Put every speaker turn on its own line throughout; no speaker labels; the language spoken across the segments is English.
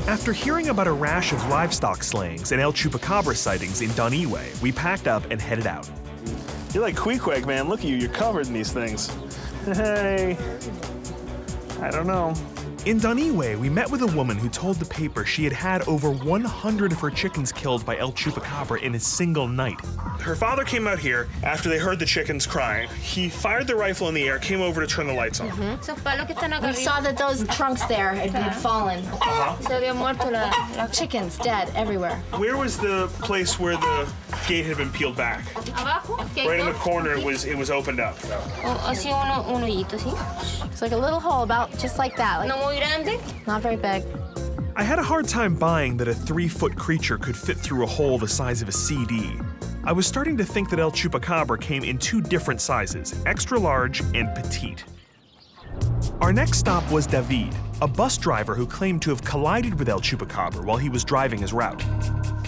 After hearing about a rash of livestock slayings and El Chupacabra sightings in Doniwe, we packed up and headed out.
You're like Queequeg, man. Look at you. You're covered in these things. Hey. I don't know.
In Doniwe, we met with a woman who told the paper she had had over 100 of her chickens killed by El Chupacabra in a single night. Her father came out here after they heard the chickens crying. He fired the rifle in the air, came over to turn the lights on.
We saw that those trunks there had fallen. Chickens dead everywhere.
Where was the place where the gate had been peeled back? Right in the corner, it was opened up.
It's like a little hole about just like that. Not very big.
I had a hard time buying that a 3-foot creature could fit through a hole the size of a CD. I was starting to think that El Chupacabra came in 2 different sizes, extra large and petite. Our next stop was David, a bus driver who claimed to have collided with El Chupacabra while he was driving his route.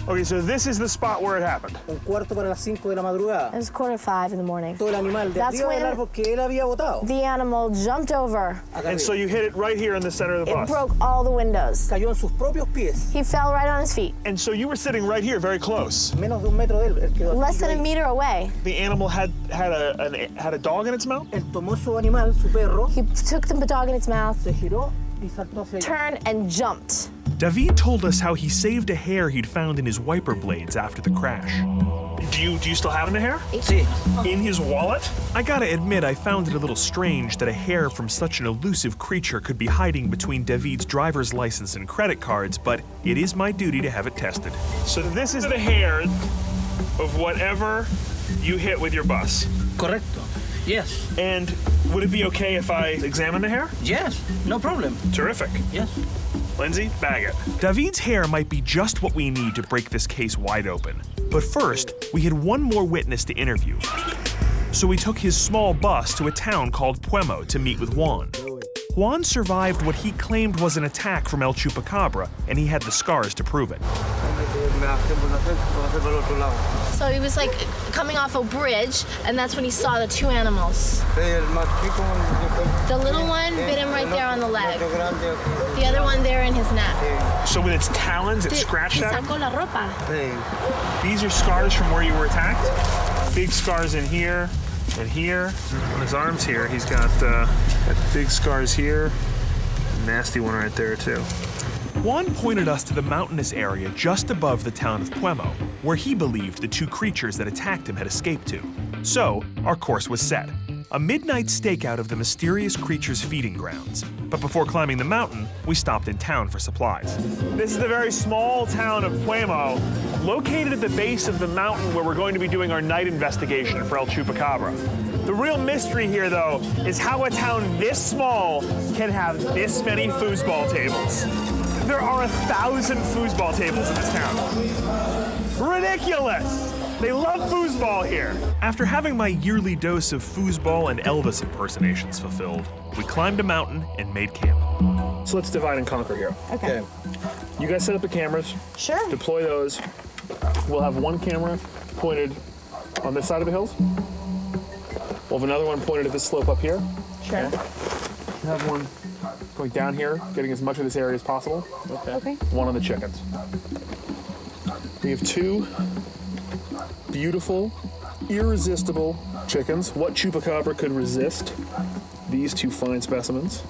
Okay, so this is the spot where it happened.
It was 4:45 in the morning. That's when the animal jumped over.
And so you hit it right here in the center of the bus.
It broke all the windows. He fell right on his feet.
And so you were sitting right here, very close.
Less than a meter away.
The animal had a dog in its mouth?
He took the dog in its mouth, turned and jumped.
David told us how he saved a hair he'd found in his wiper blades after the crash. Do you still have the hair?
Sí.
In his wallet? I gotta admit, I found it a little strange that a hair from such an elusive creature could be hiding between David's driver's license and credit cards, but it is my duty to have it tested. So this is the hair of whatever you hit with your bus?
Correcto. Yes.
And would it be okay if I examine the hair?
Yes, no problem.
Terrific.
Yes.
Lindsay, bag it. David's hair might be just what we need to break this case wide open. But first, we had one more witness to interview. So we took his small bus to a town called Puemo to meet with Juan. Juan survived what he claimed was an attack from El Chupacabra, and he had the scars to prove it.
So he was like coming off a bridge, and that's when he saw the 2 animals. The little one bit him right there on the leg. The other one there in his neck.
So with its talons, it scratched that?
Sacó la ropa.
These are scars from where you were attacked? Big scars in here and here. On his arms here, he's got big scars here. Nasty one right there, too. Juan pointed us to the mountainous area just above the town of Puemo, where he believed the 2 creatures that attacked him had escaped to. So, our course was set. A midnight stakeout of the mysterious creature's feeding grounds. But before climbing the mountain, we stopped in town for supplies. This is the very small town of Puemo, located at the base of the mountain where we're going to be doing our night investigation for El Chupacabra. The real mystery here, though, is how a town this small can have this many foosball tables. There are 1,000 foosball tables in this town. Ridiculous! They love foosball here. After having my yearly dose of foosball and Elvis impersonations fulfilled, we climbed a mountain and made camp. So let's divide and conquer here.
Okay.
You guys set up the cameras.
Sure.
Deploy those. We'll have one camera pointed on this side of the hills. We'll have another one pointed at this slope up here.
Sure.
We'll have one going down here, getting as much of this area as possible.
Okay.
One on the chickens. We have 2 beautiful, irresistible chickens. What chupacabra could resist these 2 fine specimens?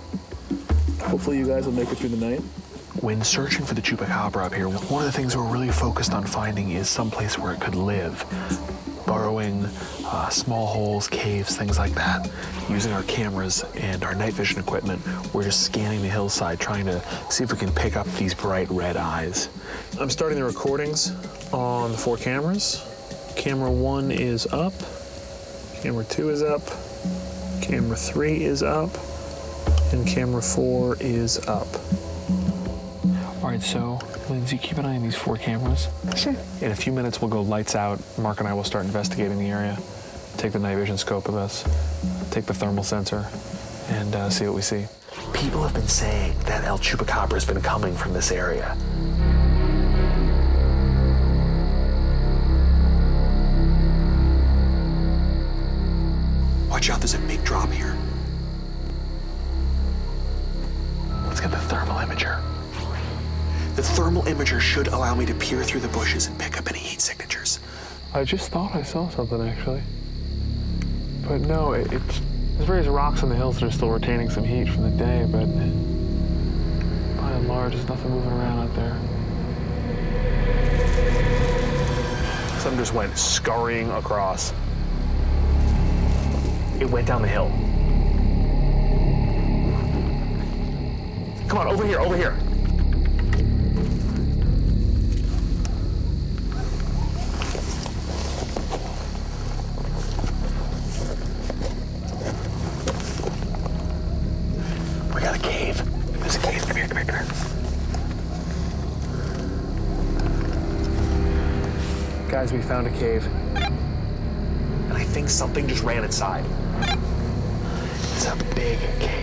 Hopefully you guys will make it through the night.
When searching for the chupacabra up here, one of the things we're really focused on finding is someplace where it could live. Burrowing, small holes, caves, things like that. Using our cameras and our night vision equipment, we're just scanning the hillside, trying to see if we can pick up these bright red eyes.
I'm starting the recordings on the 4 cameras. Camera 1 is up, camera 2 is up, camera 3 is up, and camera 4 is up.
All right, so Lindsay, keep an eye on these 4 cameras.
Sure.
In a few minutes, we'll go lights out. Mark and I will start investigating the area. Take the night vision scope with us, take the thermal sensor, and see what we see.
People have been saying that El Chupacabra has been coming from this area. Watch out, there's a big drop here. Let's get the thermal imager. The thermal imager should allow me to peer through the bushes and pick up any heat signatures.
I just thought I saw something, actually. But no, there's various rocks on the hills that are still retaining some heat from the day, but by and large, there's nothing moving around out there.
Something just went scurrying across. It went down the hill. Come on, over here, over here.
We got a cave. There's a cave. Come here, come here, come here.
Guys, we found a cave. And I think something just ran inside.
It's a big cave.